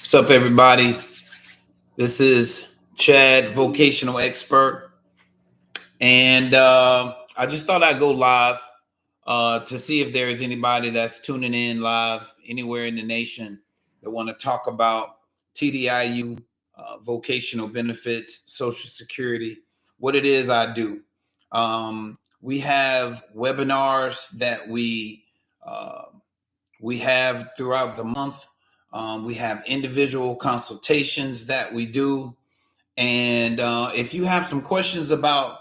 What's up, everybody? This is Chad, vocational expert, and I just thought I'd go live to see if there is anybody that's tuning in live anywhere in the nation that want to talk about TDIU, vocational benefits, Social Security, what it is I do. We have webinars that we have throughout the month. We have individual consultations that we do. And if you have some questions about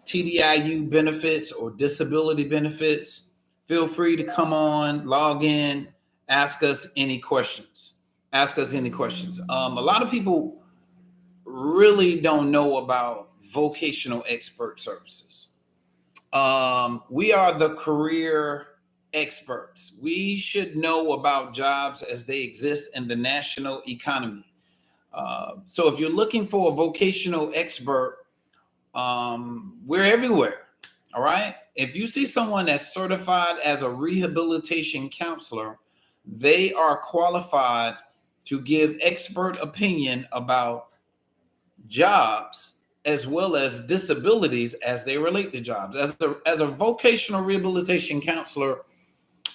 TDIU benefits or disability benefits, feel free to come on, log in, ask us any questions. Ask us any questions. A lot of people really don't know about vocational expert services. We are the career experts. We should know about jobs as they exist in the national economy. So if you're looking for a vocational expert, we're everywhere. All right. If you see someone that's certified as a rehabilitation counselor, they are qualified to give expert opinion about jobs as well as disabilities as they relate to jobs. As a vocational rehabilitation counselor,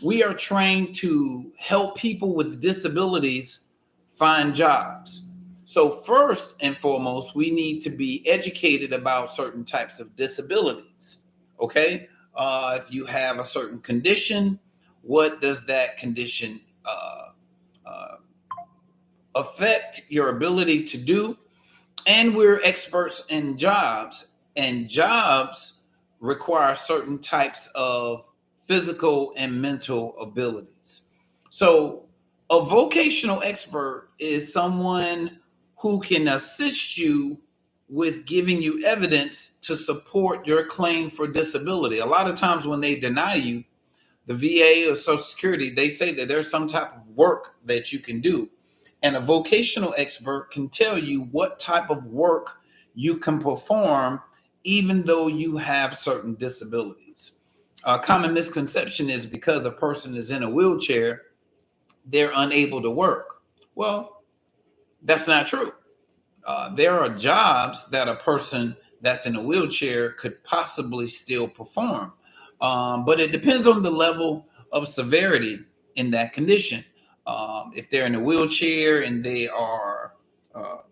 we are trained to help people with disabilities find jobs. So first and foremost, we need to be educated about certain types of disabilities. Okay. If you have a certain condition, what does that condition uh, affect your ability to do? And we're experts in jobs, and jobs require certain types of physical and mental abilities. So a vocational expert is someone who can assist you with giving you evidence to support your claim for disability. A lot of times when they deny you, the VA or Social Security, they say that there's some type of work that you can do. And a vocational expert can tell you what type of work you can perform, even though you have certain disabilities. A common misconception is because a person is in a wheelchair, they're unable to work. Well, that's not true. There are jobs that a person that's in a wheelchair could possibly still perform, but it depends on the level of severity in that condition. If they're in a wheelchair and they are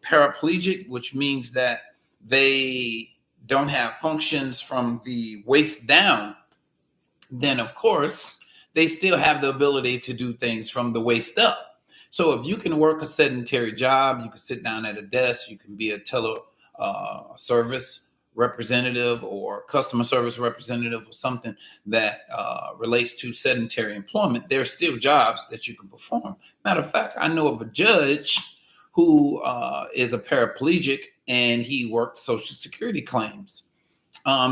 paraplegic, which means that they don't have functions from the waist down, then of course they still have the ability to do things from the waist up. So if you can work a sedentary job, you can sit down at a desk, you can be a service representative or customer service representative or something that relates to sedentary employment, there are still jobs that you can perform. Matter of fact, I know of a judge who is a paraplegic and he worked Social Security claims.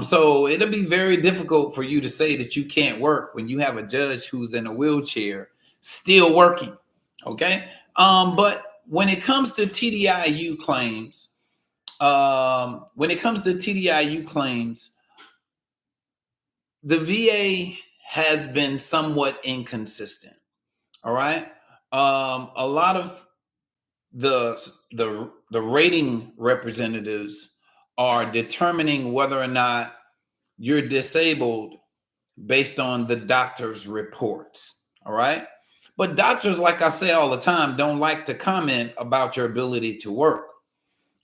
So it'll be very difficult for you to say that you can't work when you have a judge who's in a wheelchair still working. Okay. But when it comes to TDIU claims, the VA has been somewhat inconsistent. All right. A lot of the rating representatives are determining whether or not you're disabled based on the doctor's reports. All right. But doctors, like I say all the time, don't like to comment about your ability to work.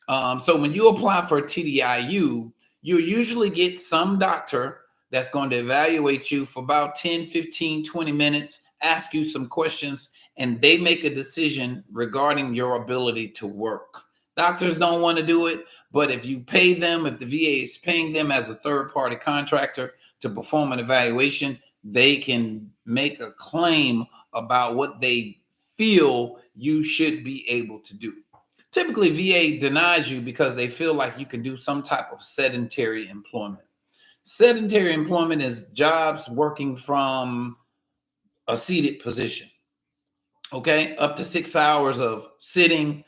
So when you apply for TDIU, you usually get some doctor that's going to evaluate you for about 10, 15, 20 minutes, ask you some questions, and they make a decision regarding your ability to work. Doctors don't want to do it, but if you pay them, if the VA is paying them as a third-party contractor to perform an evaluation, they can make a claim about what they feel you should be able to do. Typically, VA denies you because they feel like you can do some type of sedentary employment. Sedentary employment is jobs working from a seated position. Okay, up to 6 hours of sitting.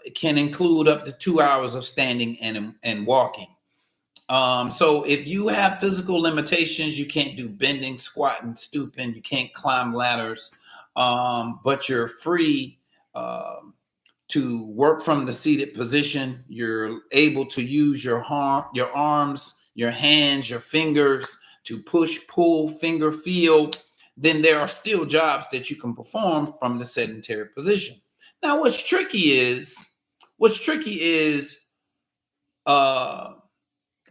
It can include up to 2 hours of standing and walking. So if you have physical limitations, you can't do bending, squatting, stooping, you can't climb ladders, but you're free to work from the seated position. You're able to use your arms, your hands, your fingers to push, pull, finger feel. Then there are still jobs that you can perform from the sedentary position. Now, what's tricky is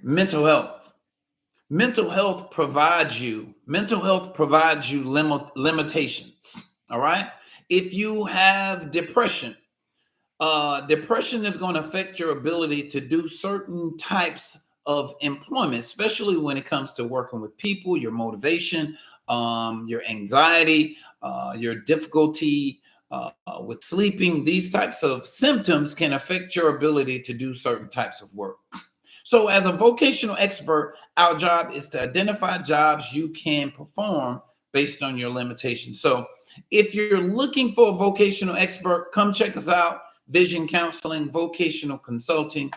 mental health. Mental health provides you limitations. All right. If you have depression, depression is going to affect your ability to do certain types of employment, especially when it comes to working with people, your motivation, your anxiety, your difficulty with sleeping. These types of symptoms can affect your ability to do certain types of work. So as a vocational expert, our job is to identify jobs you can perform based on your limitations. So if you're looking for a vocational expert, come check us out. Vision counseling, vocational consulting.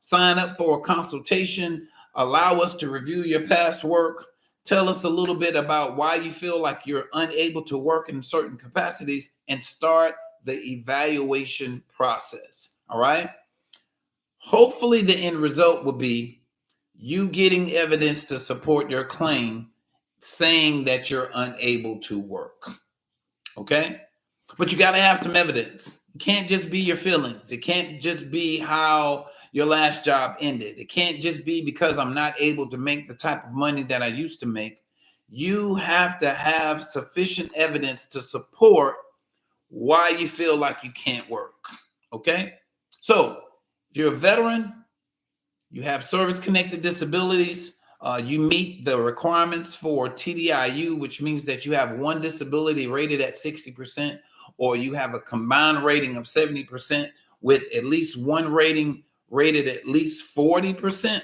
Sign up for a consultation. Allow us to review your past work. Tell us a little bit about why you feel like you're unable to work in certain capacities, and start the evaluation process. All right. Hopefully the end result will be you getting evidence to support your claim saying that you're unable to work. Okay? But you got to have some evidence. It can't just be your feelings. It can't just be how your last job ended. It can't just be because I'm not able to make the type of money that I used to make. You have to have sufficient evidence to support why you feel like you can't work. Okay? So, if you're a veteran, you have service-connected disabilities, you meet the requirements for TDIU, which means that you have one disability rated at 60%, or you have a combined rating of 70% with at least one rating rated at least 40%,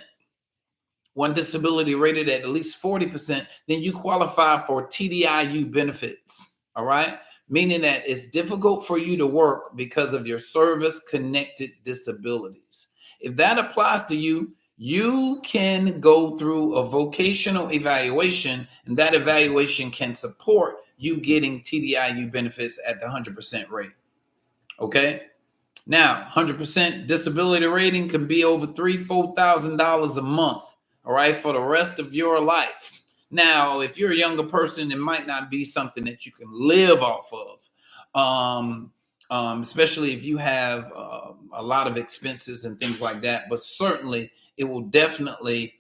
one disability rated at least 40%, then you qualify for TDIU benefits, all right? Meaning that it's difficult for you to work because of your service-connected disabilities. If that applies to you, you can go through a vocational evaluation, and that evaluation can support you getting TDIU benefits at the 100% rate. Okay? Now, 100% disability rating can be over $3,000-$4,000 a month, all right, for the rest of your life. Now, if you're a younger person, it might not be something that you can live off of, especially if you have a lot of expenses and things like that. But certainly, it will definitely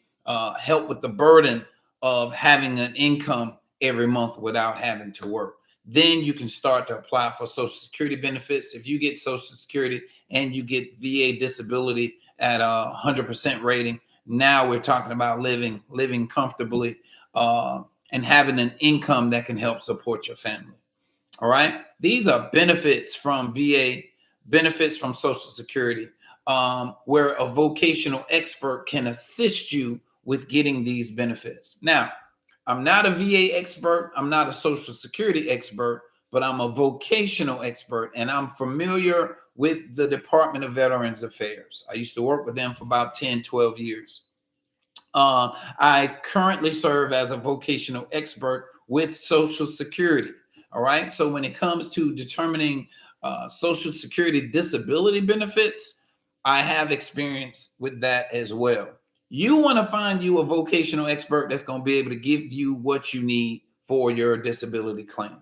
help with the burden of having an income every month without having to work. Then you can start to apply for Social Security benefits. If you get Social Security and you get VA disability at a 100% rating, now we're talking about living comfortably and having an income that can help support your family. All right. These are benefits from VA, benefits from Social Security, where a vocational expert can assist you with getting these benefits. Now, I'm not a VA expert. I'm not a Social Security expert, but I'm a vocational expert, and I'm familiar with the Department of Veterans Affairs. I used to work with them for about 10, 12 years. I currently serve as a vocational expert with Social Security. All right. So when it comes to determining Social Security disability benefits, I have experience with that as well. You want to find you a vocational expert that's going to be able to give you what you need for your disability claim.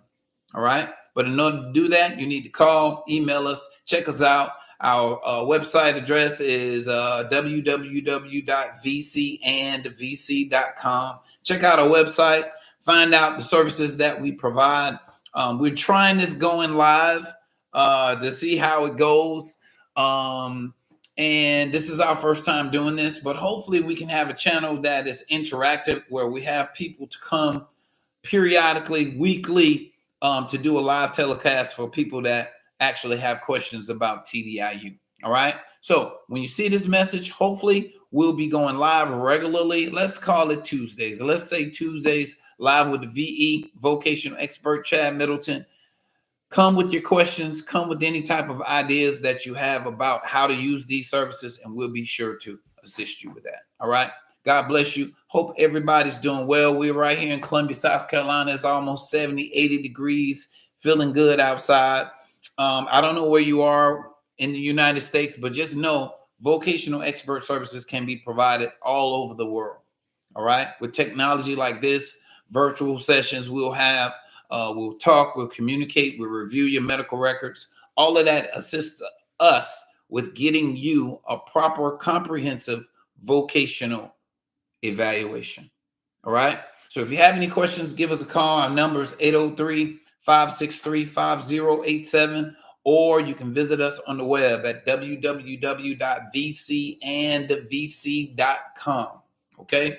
All right. But in order to do that, you need to call, email us, check us out. Our website address is www.vcandvc.com. Check out our website, find out the services that we provide. We're trying this going live to see how it goes. And this is our first time doing this, but hopefully we can have a channel that is interactive where we have people to come periodically, weekly, to do a live telecast for people that actually have questions about TDIU. All right. So when you see this message, hopefully we'll be going live regularly. Let's call it Tuesdays. Let's say Tuesdays live with the VE, vocational expert Chad Middleton. Come with your questions, come with any type of ideas that you have about how to use these services, and we'll be sure to assist you with that. All right. God bless you. Hope everybody's doing well. We're right here in Columbia, South Carolina. It's almost 70, 80 degrees, feeling good outside. I don't know where you are in the United States, but just know vocational expert services can be provided all over the world. All right. With technology like this, virtual sessions we'll have, we'll talk, we'll communicate, we'll review your medical records. All of that assists us with getting you a proper, comprehensive vocational evaluation. All right. So if you have any questions, give us a call. Our number is 803-563-5087, or you can visit us on the web at www.vcandvc.com. Okay.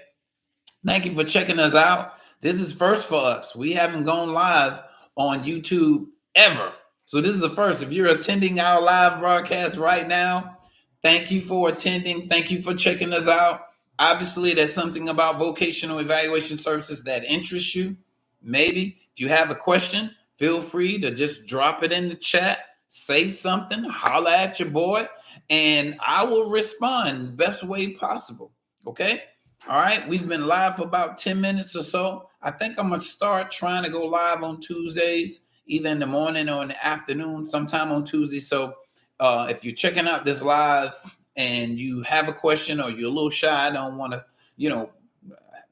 Thank you for checking us out. This is first for us. We haven't gone live on YouTube ever. So this is the first. If you're attending our live broadcast right now, thank you for attending. Thank you for checking us out. Obviously, there's something about vocational evaluation services that interests you. Maybe if you have a question, feel free to just drop it in the chat, say something, holler at your boy, and I will respond best way possible. Okay. All right. We've been live for about 10 minutes or so. I think I'm going to start trying to go live on Tuesdays, either in the morning or in the afternoon, sometime on Tuesday. So if you're checking out this live and you have a question or you're a little shy, don't want to,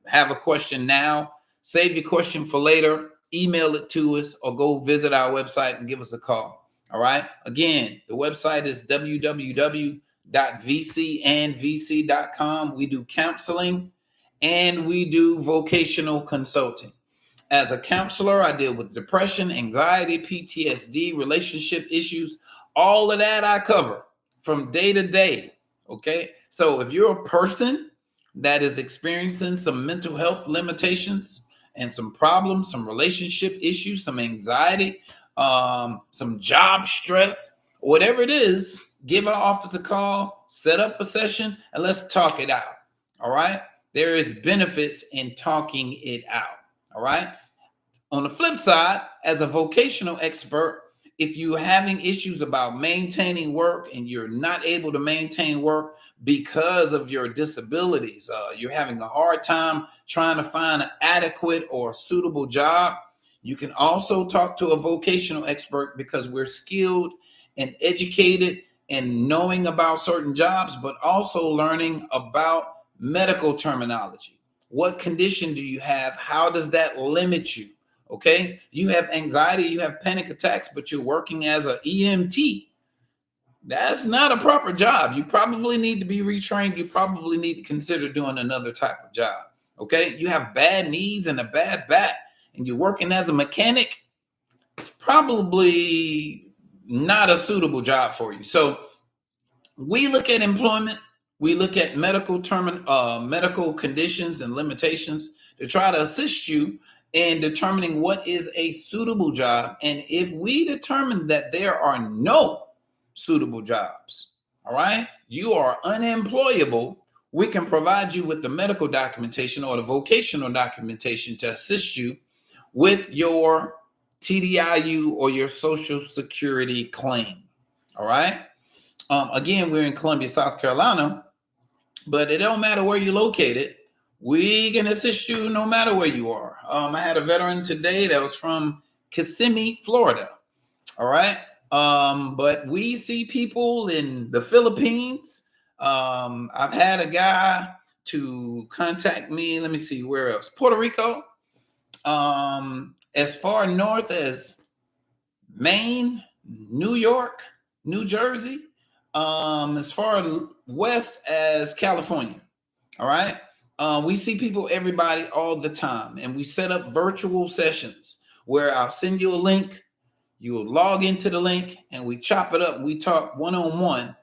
have a question now, save your question for later, email it to us, or go visit our website and give us a call. All right. Again, the website is www.vcandvc.com. We do counseling and we do vocational consulting. As a counselor, I deal with depression, anxiety, PTSD, relationship issues. All of that I cover from day to day. Okay. So if you're a person that is experiencing some mental health limitations and some problems, some relationship issues, some anxiety, some job stress, whatever it is, give our office a call, set up a session, and let's talk it out. All right. There is benefits in talking it out. All right. On the flip side, as a vocational expert, if you're having issues about maintaining work and you're not able to maintain work because of your disabilities, you're having a hard time trying to find an adequate or suitable job, you can also talk to a vocational expert because we're skilled and educated and knowing about certain jobs, but also learning about medical terminology. What condition do you have? How does that limit you? Okay, you have anxiety, you have panic attacks, but you're working as an EMT. That's not a proper job. You probably need to be retrained. You probably need to consider doing another type of job. Okay, you have bad knees and a bad back, and you're working as a mechanic. It's probably not a suitable job for you. So we look at employment. We look at medical conditions and limitations to try to assist you in determining what is a suitable job. And if we determine that there are no suitable jobs, all right, you are unemployable, we can provide you with the medical documentation or the vocational documentation to assist you with your TDIU or your Social Security claim. All right. Again, we're in Columbia, South Carolina, but it don't matter where you're located. We can assist you no matter where you are. I had a veteran today that was from Kissimmee, Florida. All right. But we see people in the Philippines. I've had a guy to contact me. Let me see where else. Puerto Rico. As far north as Maine, New York, New Jersey. As far west as California. All right. We see people, everybody, all the time, and we set up virtual sessions where I'll send you a link, you'll log into the link, and we chop it up and we talk one-on-one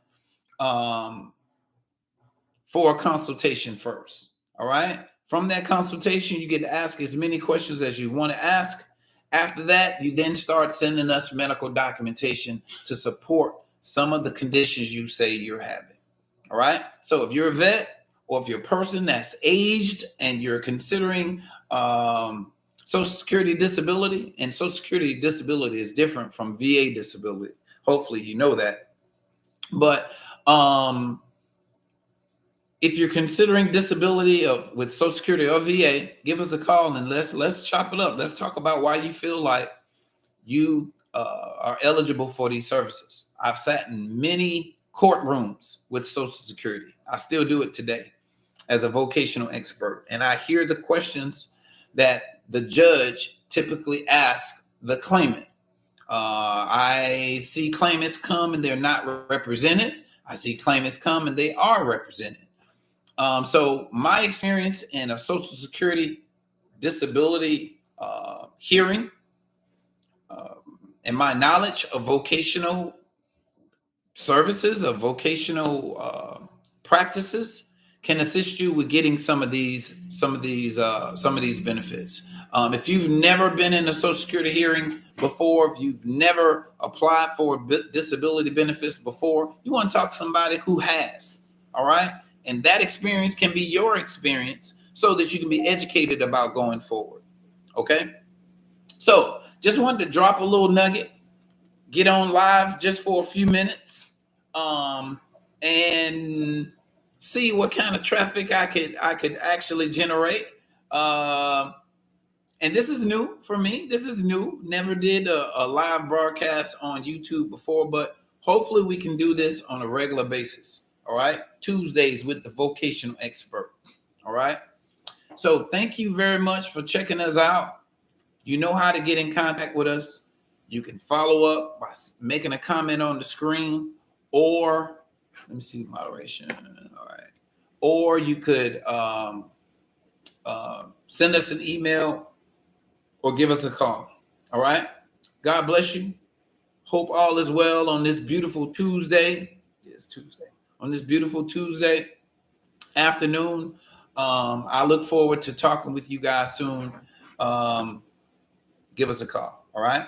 for a consultation first. All right. From that consultation, you get to ask as many questions as you want to ask. After that, you then start sending us medical documentation to support some of the conditions you say you're having. All right. So if you're a vet, or if you're a person that's aged and you're considering Social Security disability, and Social Security disability is different from VA disability. Hopefully you know that. But if you're considering disability with Social Security or VA, give us a call and let's chop it up. Let's talk about why you feel like you are eligible for these services. I've sat in many courtrooms with Social Security. I still do it today as a vocational expert. And I hear the questions that the judge typically asks the claimant. I see claimants come and they're not represented. I see claimants come and they are represented. So my experience in a Social Security disability hearing and my knowledge of vocational services, of vocational practices, can assist you with getting some of these benefits. If you've never been in a Social Security hearing before, if you've never applied for disability benefits before, you want to talk to somebody who has. All right, and that experience can be your experience, so that you can be educated about going forward. Okay, so just wanted to drop a little nugget, get on live just for a few minutes, and see what kind of traffic I could actually generate. And this is new for me. This is new. Never did a live broadcast on YouTube before, but hopefully we can do this on a regular basis. All right, Tuesdays with the vocational expert. All right. So thank you very much for checking us out. You know how to get in contact with us. You can follow up by making a comment on the screen, or let me see moderation. All right. Or you could send us an email or give us a call. All right. God bless you. Hope all is well on this beautiful Tuesday. It's Tuesday. On this beautiful Tuesday afternoon. I look forward to talking with you guys soon. Give us a call. All right.